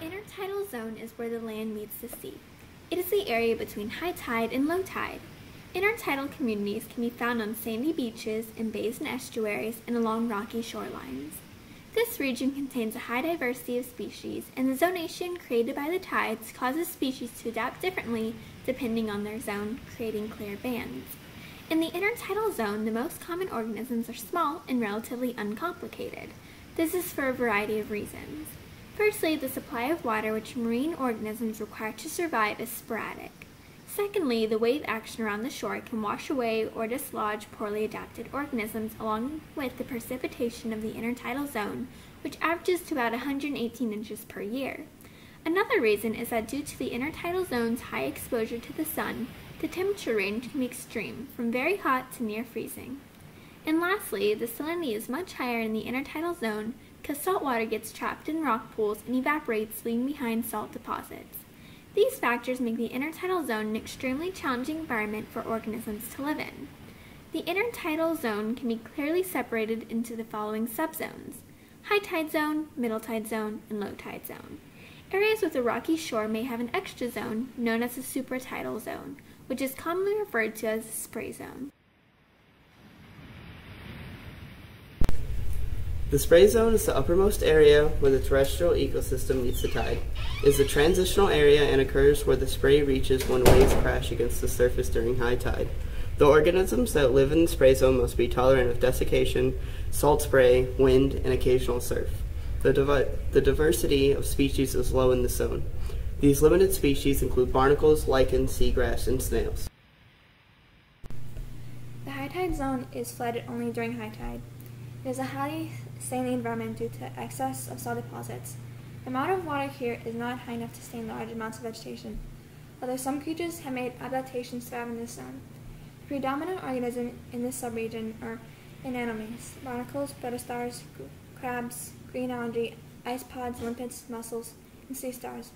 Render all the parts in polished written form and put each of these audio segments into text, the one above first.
intertidal zone is where the land meets the sea. It is the area between high tide and low tide. Intertidal communities can be found on sandy beaches, in bays and estuaries, and along rocky shorelines. This region contains a high diversity of species, and the zonation created by the tides causes species to adapt differently depending on their zone, creating clear bands. In the intertidal zone, the most common organisms are small and relatively uncomplicated. This is for a variety of reasons. Firstly, the supply of water which marine organisms require to survive is sporadic. Secondly, the wave action around the shore can wash away or dislodge poorly adapted organisms, along with the precipitation of the intertidal zone, which averages to about 118 inches per year. Another reason is that due to the intertidal zone's high exposure to the sun, the temperature range can be extreme, from very hot to near freezing. And lastly, the salinity is much higher in the intertidal zone because salt water gets trapped in rock pools and evaporates, leaving behind salt deposits. These factors make the intertidal zone an extremely challenging environment for organisms to live in. The intertidal zone can be clearly separated into the following subzones: high tide zone, middle tide zone, and low tide zone. Areas with a rocky shore may have an extra zone known as the supratidal zone, which is commonly referred to as the spray zone. The spray zone is the uppermost area where the terrestrial ecosystem meets the tide. It is a transitional area and occurs where the spray reaches when waves crash against the surface during high tide. The organisms that live in the spray zone must be tolerant of desiccation, salt spray, wind, and occasional surf. The diversity of species is low in this zone. These limited species include barnacles, lichens, seagrass, and snails. The high tide zone is flooded only during high tide. It is a highly saline environment due to excess of salt deposits. The amount of water here is not high enough to sustain large amounts of vegetation, although some creatures have made adaptations to thrive in this zone. The predominant organisms in this subregion are anemones, barnacles, protostars, crabs, green algae, isopods, limpets, mussels, and sea stars,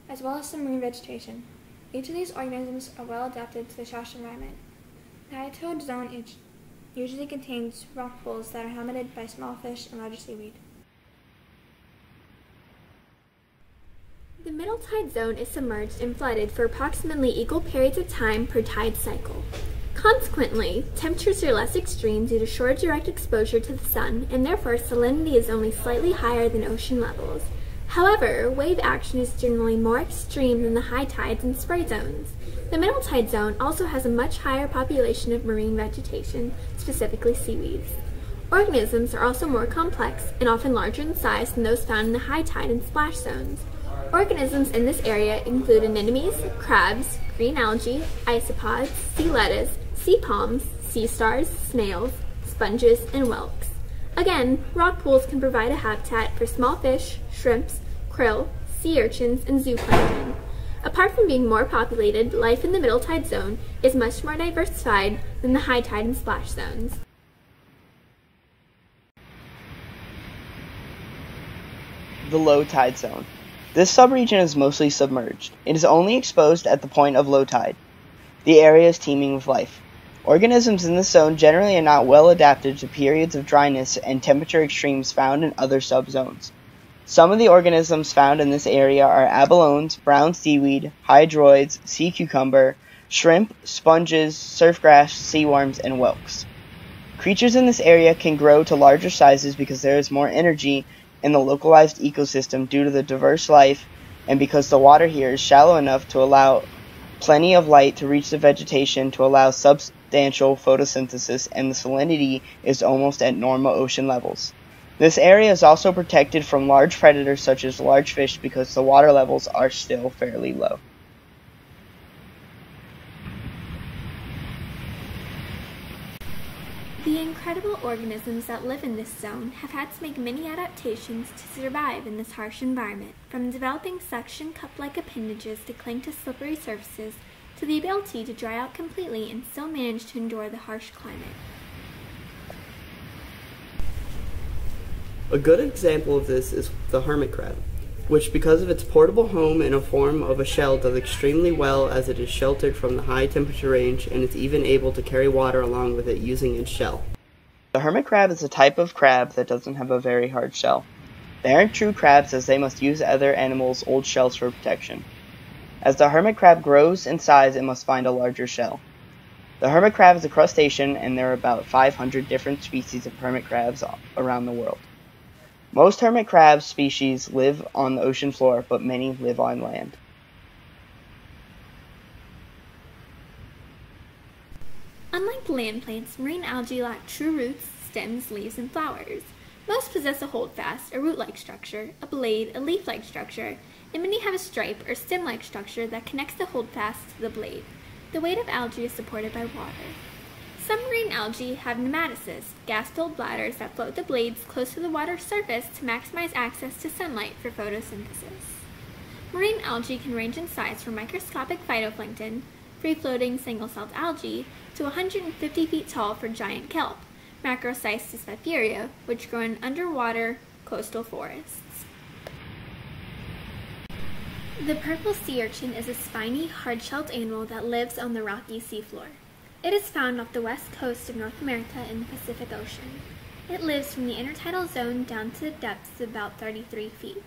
as well as some marine vegetation. Each of these organisms are well adapted to the harsh environment. The high tide zone usually contains rock pools that are inhabited by small fish and larger seaweed. The middle tide zone is submerged and flooded for approximately equal periods of time per tide cycle. Consequently, temperatures are less extreme due to short direct exposure to the sun, and therefore salinity is only slightly higher than ocean levels. However, wave action is generally more extreme than the high tides and spray zones. The middle tide zone also has a much higher population of marine vegetation, specifically seaweeds. Organisms are also more complex and often larger in size than those found in the high tide and splash zones. Organisms in this area include anemones, crabs, green algae, isopods, sea lettuce, sea palms, sea stars, snails, sponges, and whelks. Again, rock pools can provide a habitat for small fish, shrimps, krill, sea urchins, and zooplankton. Apart from being more populated, life in the middle tide zone is much more diversified than the high tide and splash zones. The low tide zone. This subregion is mostly submerged. It is only exposed at the point of low tide. The area is teeming with life. Organisms in this zone generally are not well adapted to periods of dryness and temperature extremes found in other subzones. Some of the organisms found in this area are abalones, brown seaweed, hydroids, sea cucumber, shrimp, sponges, surfgrass, seaworms, and whelks. Creatures in this area can grow to larger sizes because there is more energy in the localized ecosystem due to the diverse life and because the water here is shallow enough to allow plenty of light to reach the vegetation to allow substantial photosynthesis, and the salinity is almost at normal ocean levels. This area is also protected from large predators such as large fish because the water levels are still fairly low. The incredible organisms that live in this zone have had to make many adaptations to survive in this harsh environment, from developing suction cup-like appendages to cling to slippery surfaces, to the ability to dry out completely and still manage to endure the harsh climate. A good example of this is the hermit crab, which because of its portable home in a form of a shell does extremely well as it is sheltered from the high temperature range and is even able to carry water along with it using its shell. The hermit crab is a type of crab that doesn't have a very hard shell. They aren't true crabs as they must use other animals' old shells for protection. As the hermit crab grows in size, it must find a larger shell. The hermit crab is a crustacean, and there are about 500 different species of hermit crabs around the world. Most hermit crab species live on the ocean floor, but many live on land. Unlike land plants, marine algae lack true roots, stems, leaves, and flowers. Most possess a holdfast, a root-like structure, a blade, a leaf-like structure, and many have a stripe or stem-like structure that connects the holdfast to the blade. The weight of algae is supported by water. Some marine algae have nematocysts, gas-filled bladders that float the blades close to the water's surface to maximize access to sunlight for photosynthesis. Marine algae can range in size from microscopic phytoplankton, free-floating single-celled algae, to 150 feet tall for giant kelp, Macrocystis viperia, which grow in underwater coastal forests. The purple sea urchin is a spiny, hard-shelled animal that lives on the rocky seafloor. It is found off the west coast of North America in the Pacific Ocean. It lives from the intertidal zone down to depths of about 33 feet.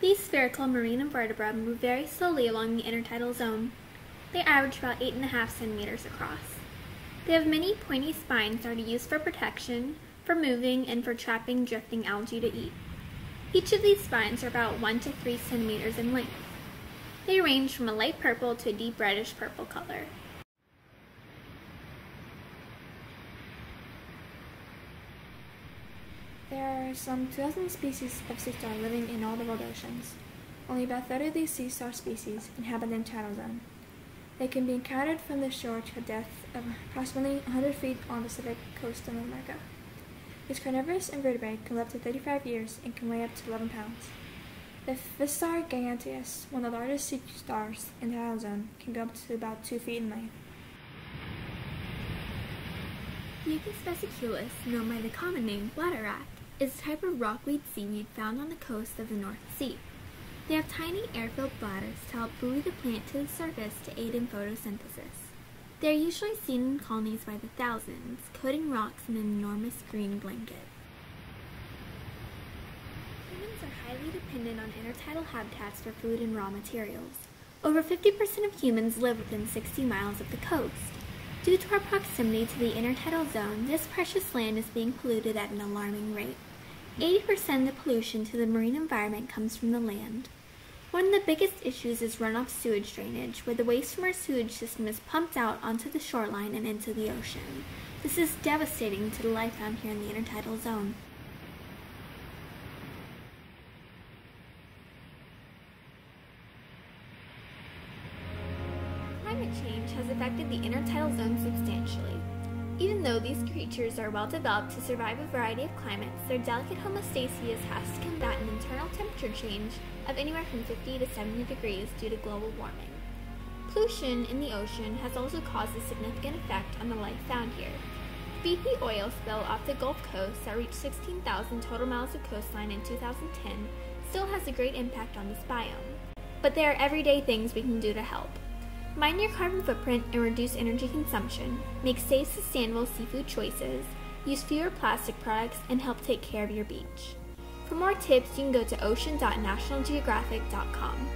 These spherical marine invertebrates move very slowly along the intertidal zone. They average about 8.5 centimeters across. They have many pointy spines that are used for protection, for moving, and for trapping drifting algae to eat. Each of these spines are about 1 to 3 centimeters in length. They range from a light purple to a deep reddish purple color. There are some 2,000 species of sea star living in all the world oceans. Only about 30 of these sea star species inhabit the intertidal zone. They can be encountered from the shore to a depth of approximately 100 feet on the Pacific coast of Merker. These carnivorous invertebrates can live up to 35 years and can weigh up to 11 pounds. The Vistar giganteus, one of the largest sea stars in the intertidal zone, can go up to about 2 feet in length. Fucus vesiculus, known by the common name bladder rat, is a type of rockweed seaweed found on the coast of the North Sea. They have tiny air-filled bladders to help buoy the plant to the surface to aid in photosynthesis. They are usually seen in colonies by the thousands, coating rocks in an enormous green blanket. Humans are highly dependent on intertidal habitats for food and raw materials. Over 50% of humans live within 60 miles of the coast. Due to our proximity to the intertidal zone, this precious land is being polluted at an alarming rate. 80% of the pollution to the marine environment comes from the land. One of the biggest issues is runoff sewage drainage, where the waste from our sewage system is pumped out onto the shoreline and into the ocean. This is devastating to the life found here in the intertidal zone. Climate change has affected the intertidal zone substantially. Even though these creatures are well developed to survive a variety of climates, their delicate homeostasis has to combat an internal temperature change of anywhere from 50 to 70 degrees due to global warming. Pollution in the ocean has also caused a significant effect on the life found here. The BP oil spill off the Gulf Coast that reached 16,000 total miles of coastline in 2010 still has a great impact on this biome. But there are everyday things we can do to help. Mind your carbon footprint and reduce energy consumption, make safe, sustainable seafood choices, use fewer plastic products, and help take care of your beach. For more tips, you can go to ocean.nationalgeographic.com.